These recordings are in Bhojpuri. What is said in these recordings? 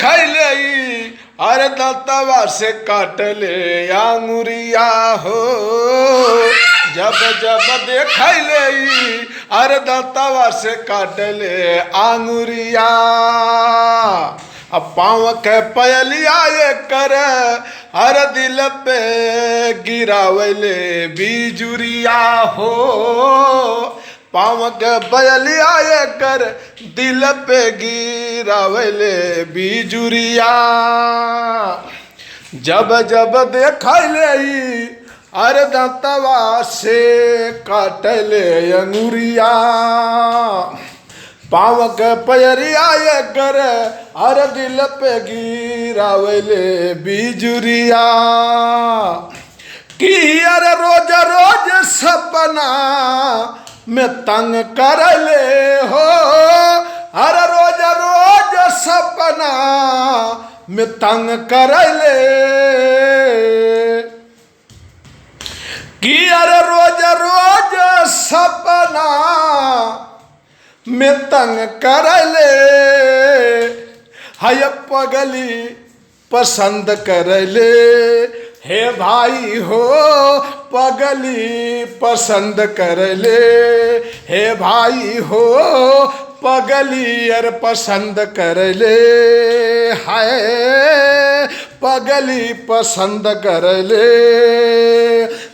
देखैले अरे दंतवा से काट ले अंगुरिया हो। जब जब देखैले अरे दंतवा से काट ले अंगुरिया। अब पाँव के पयलिया ये कर हर दिल पे गिरावले बिजुरिया हो। पाँव के पयलिया ये कर दिल पे गिरावले बिजुरिया। जब जब देखैले अरे दंतवा से काटले अंगुरिया। पाँव के पयरिया ये कर अरे दिल पे गिरावले बिजुरिया। कि अरे रोज रोज सपना में तंग कर ले हो। अरे रोज रोज सपना में तंग कर ले। कि अरे रोज रोज सपना में तंग कर ले। हाय पगली पसंद कर ले हे भाई हो। पगली पसंद कर ले हे भाई हो। पगली यार पसंद कर ले हाय। पगली पसंद कर ले।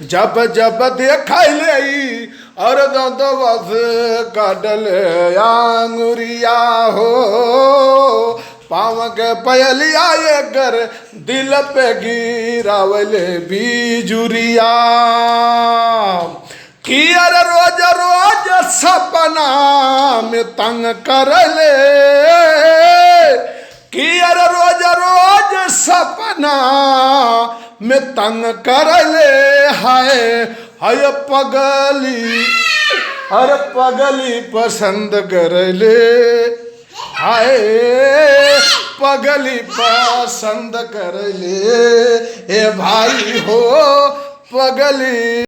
जब जब देखैले और दंतवा से काटले अंगुरिया हो। पाँव के पयलिया ये कर दिल पे गिरावले बिजुरिया। कि अरे रोज रोज सपना में तंग कर ले। कि अरे रोज रोज सपना में तंग कर ले हाय। हाय पगली अरे पगली पसंद कर ले हाय। पगली पसंद कर ले ए भाई हो। पगली